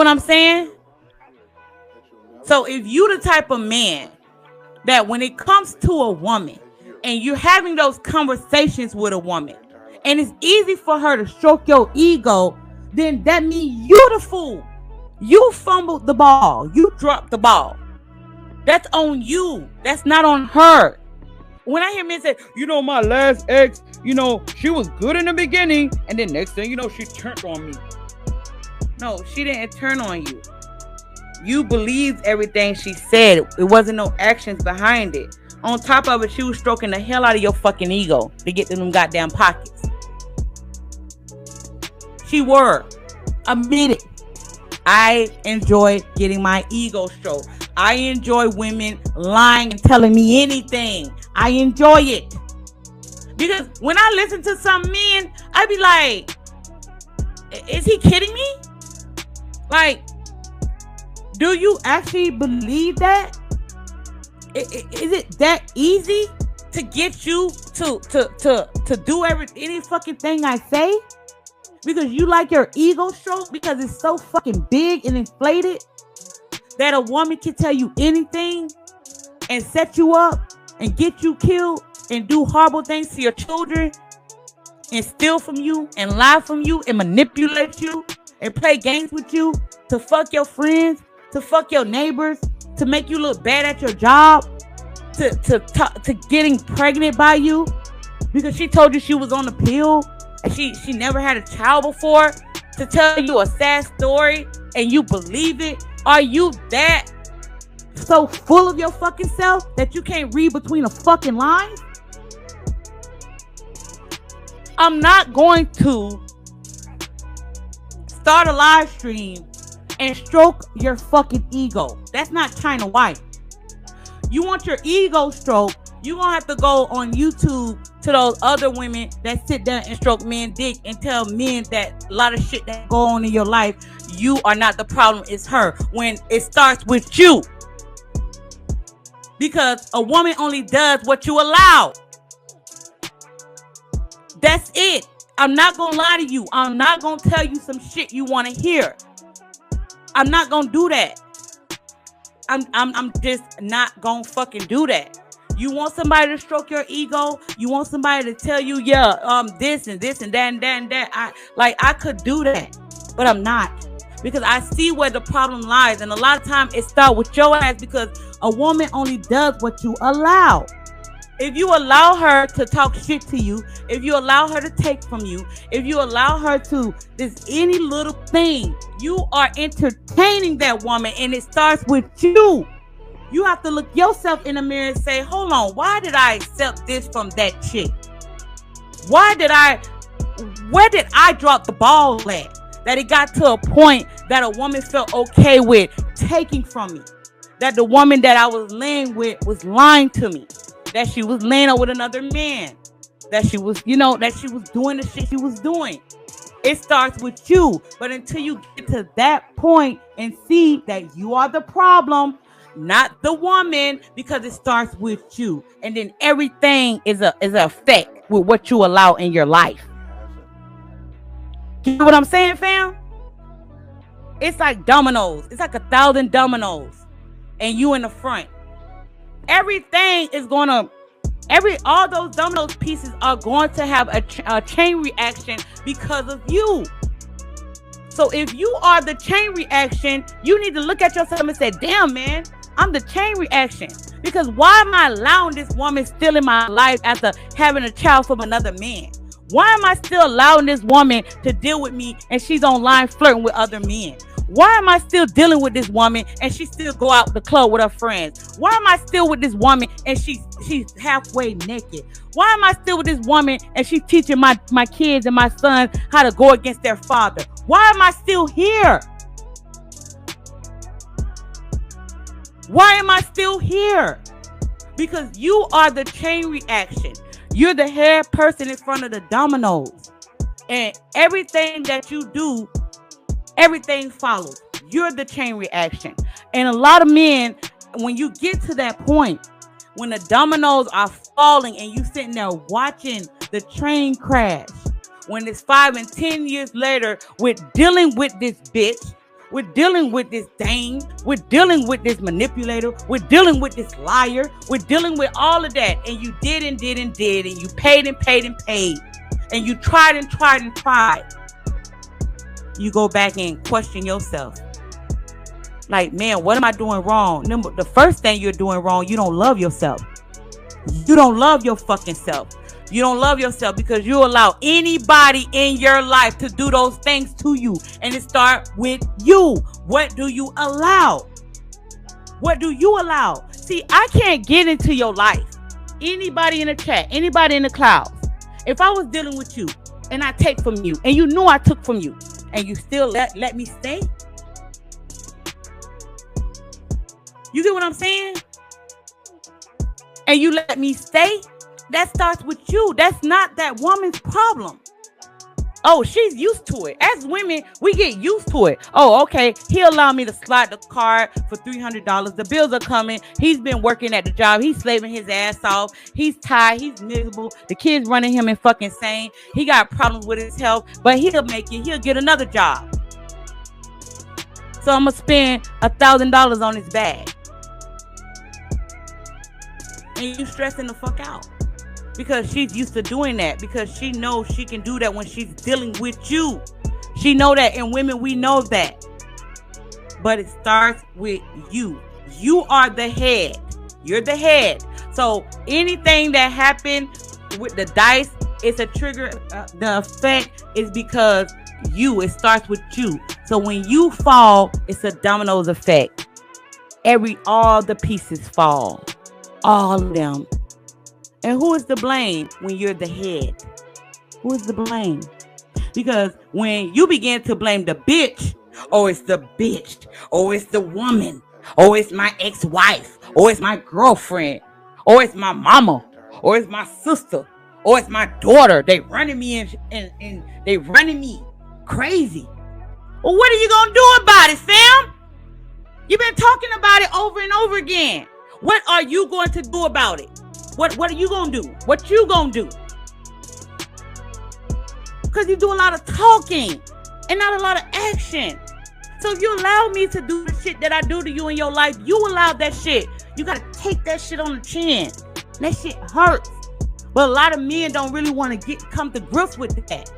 what I'm saying? So if you the type of man that when it comes to a woman and you're having those conversations with a woman and it's easy for her to stroke your ego, then that means you the fool. You fumbled the ball. You dropped the ball. That's on you. That's not on her. When I hear men say, my last ex, she was good in the beginning, and then next thing she turned on me. No, she didn't turn on you. You believed everything she said. It wasn't no actions behind it. On top of it, she was stroking the hell out of your fucking ego to get to them goddamn pockets. She were. Admit it. I enjoy getting my ego stroked. I enjoy women lying and telling me anything. I enjoy it. Because when I listen to some men, I be like, is he kidding me? Like, do you actually believe that? Is it that easy to get you to do any fucking thing I say? Because you like your ego stroked because it's so fucking big and inflated that a woman can tell you anything and set you up and get you killed and do horrible things to your children and steal from you and lie from you and manipulate you and play games with you to fuck your friends, to fuck your neighbors, to make you look bad at your job, to getting pregnant by you because she told you she was on the pill and she never had a child before, to tell you a sad story and you believe it. Are you that so full of your fucking self that you can't read between the fucking lines? I'm not going to start a live stream and stroke your fucking ego. That's not China White. You want your ego stroked, you're going to have to go on YouTube to those other women that sit down and stroke men dick and tell men that a lot of shit that go on in your life, you are not the problem, it's her. When it starts with you. Because a woman only does what you allow. That's it. I'm not going to lie to you. I'm not going to tell you some shit you want to hear. I'm not going to do that. I'm just not going to fucking do that. You want somebody to stroke your ego? You want somebody to tell you, this and this and that and that and that. I could do that, but I'm not. Because I see where the problem lies. And a lot of times it starts with your ass because a woman only does what you allow. If you allow her to talk shit to you, if you allow her to take from you, if you allow her to this any little thing, you are entertaining that woman, and it starts with you. You have to look yourself in the mirror and say, hold on, why did I accept this from that chick? Where did I drop the ball at? That it got to a point that a woman felt okay with taking from me. That the woman that I was laying with was lying to me. That she was laying up with another man. That she was, that she was doing the shit she was doing. It starts with you. But until you get to that point and see that you are the problem, not the woman, because it starts with you. And then everything is a effect with what you allow in your life. You know what I'm saying, fam? It's like dominoes. It's like 1,000 dominoes. And you in the front. Everything is gonna, all those dominoes pieces are going to have a chain reaction because of you. So if you are the chain reaction, you need to look at yourself and say, damn, man, I'm the chain reaction. Because why am I allowing this woman still in my life after having a child from another man? Why am I still allowing this woman to deal with me and she's online flirting with other men? Why am I still dealing with this woman and she still go out the club with her friends? Why am I still with this woman and she's halfway naked? Why am I still with this woman and she's teaching my kids and my sons how to go against their father? Why am I still here? Why am I still here? Because you are the chain reaction. You're the hair person in front of the dominoes. And everything that you do, everything follows. You're the chain reaction. And a lot of men, when you get to that point, when the dominoes are falling and you sitting there watching the train crash, when it's 5 and 10 years later with dealing with this bitch, We're dealing with this dame. We're dealing with this manipulator. We're dealing with this liar. We're dealing with all of that. And you did and did and did. And you paid and paid and paid. And you tried and tried and tried. You go back and question yourself. Like, man, what am I doing wrong? The first thing you're doing wrong, you don't love yourself. You don't love your fucking self. You don't love yourself because you allow anybody in your life to do those things to you. And it starts with you. What do you allow? What do you allow? See, I can't get into your life. Anybody in the chat, anybody in the clouds. If I was dealing with you and I take from you and you knew I took from you and you still let me stay. You get what I'm saying? And you let me stay. That starts with you. That's not that woman's problem. Oh, she's used to it. As women, we get used to it. Oh, okay. He allowed me to slide the card for $300. The bills are coming. He's been working at the job. He's slaving his ass off. He's tired. He's miserable. The kids running him fucking insane. He got problems with his health, but he'll make it. He'll get another job. So I'm going to spend $1,000 on his bag. And you stressing the fuck out. Because she's used to doing that. Because she knows she can do that when she's dealing with you. She know that. And women, we know that. But it starts with you. You are the head. You're the head. So anything that happened with the dice, it's a trigger. The effect is because you. It starts with you. So when you fall, it's a dominoes effect. All the pieces fall. All of them. And who is to blame when you're the head? Who is to blame? Because when you begin to blame the bitch, oh, it's the bitch, oh, it's the woman, oh, it's my ex-wife, oh, it's my girlfriend, oh, it's my mama, or it's my sister, or it's my daughter. They running me and they running me crazy. Well, what are you gonna do about it, fam? You've been talking about it over and over again. What are you going to do about it? What are you gonna do? What you gonna do? Because you do a lot of talking and not a lot of action. So if you allow me to do the shit that I do to you in your life, you allow that shit. You gotta take that shit on the chin. That shit hurts. But a lot of men don't really want to come to grips with that.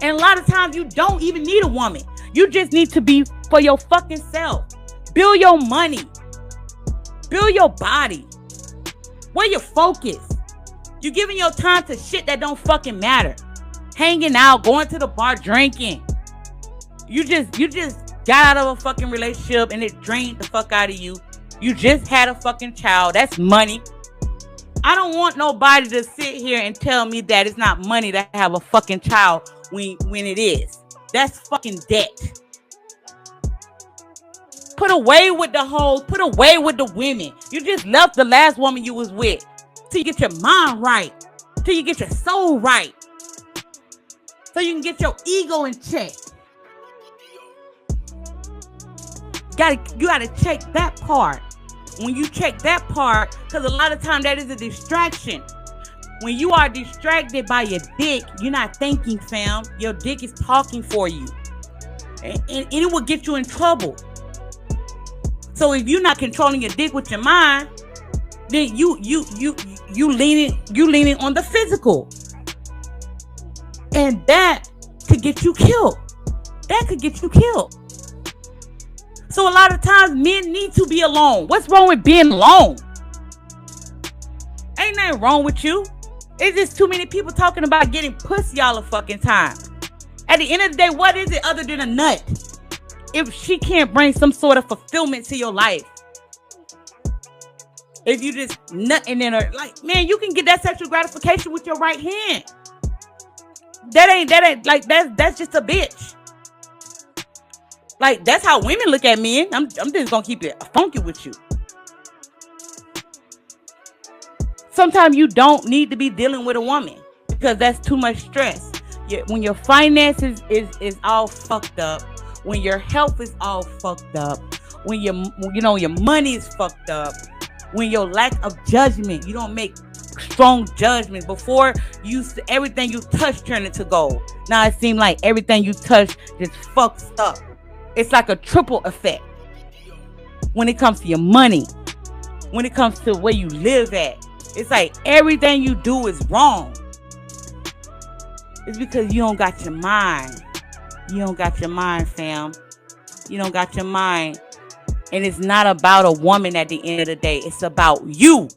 And a lot of times you don't even need a woman. You just need to be for your fucking self. Build your money. Build your body. Where your focus? You giving your time to shit that don't fucking matter. Hanging out, going to the bar, drinking. You just got out of a fucking relationship and it drained the fuck out of you. You just had a fucking child. That's money. I don't want nobody to sit here and tell me that it's not money to have a fucking child when it is. That's fucking debt. Put away with the hoes. Put away with the women. You just left the last woman you was with. Till you get your mind right. Till you get your soul right. So you can get your ego in check. You gotta check that part. When you check that part, because a lot of time that is a distraction. When you are distracted by your dick, you're not thinking, fam. Your dick is talking for you. And it will get you in trouble. So if you're not controlling your dick with your mind, then you leaning on the physical. And that could get you killed. That could get you killed. So a lot of times men need to be alone. What's wrong with being alone? Ain't nothing wrong with you. It's just too many people talking about getting pussy all the fucking time. At the end of the day, what is it other than a nut? If she can't bring some sort of fulfillment to your life. If you just nutting in her, like, man, you can get that sexual gratification with your right hand. That ain't like that's just a bitch. Like, that's how women look at men. I'm just gonna keep it funky with you. Sometimes you don't need to be dealing with a woman because that's too much stress. When your finances is all fucked up, when your health is all fucked up, when your money is fucked up, when your lack of judgment, you don't make strong judgment. Before, everything you touch turned into gold. Now it seems like everything you touch just fucks up. It's like a triple effect when it comes to your money, when it comes to where you live at. It's like everything you do is wrong. It's because you don't got your mind. You don't got your mind, fam. You don't got your mind. And it's not about a woman at the end of the day. It's about you.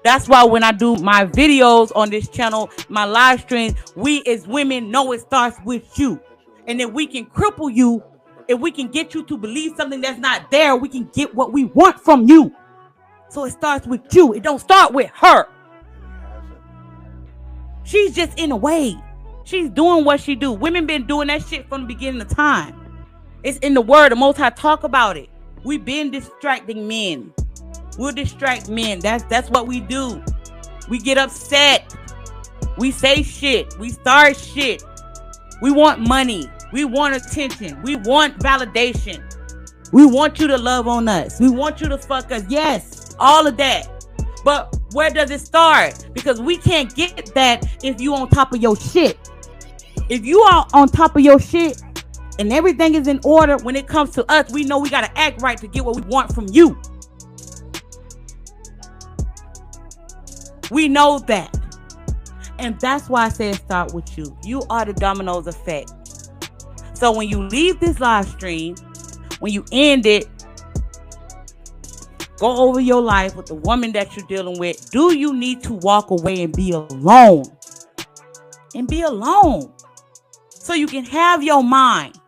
That's why when I do my videos on this channel, my live streams, we as women know it starts with you. And if we can cripple you, if we can get you to believe something that's not there, we can get what we want from you. So it starts with you. It don't start with her. She's just in a way. She's doing what she do. Women been doing that shit from the beginning of time. It's in the word. The Most High talk about it. We've been distracting men. We'll distract men. That's what we do. We get upset. We say shit. We start shit. We want money. We want attention. We want validation. We want you to love on us. We want you to fuck us. Yes, all of that. But where does it start? Because we can't get that if you on top of your shit. If you are on top of your shit and everything is in order, when it comes to us, we know we got to act right to get what we want from you. We know that. And that's why I said start with you. You are the dominoes effect. So when you leave this live stream, when you end it, go over your life with the woman that you're dealing with. Do you need to walk away and be alone? And be alone. So you can have your mind.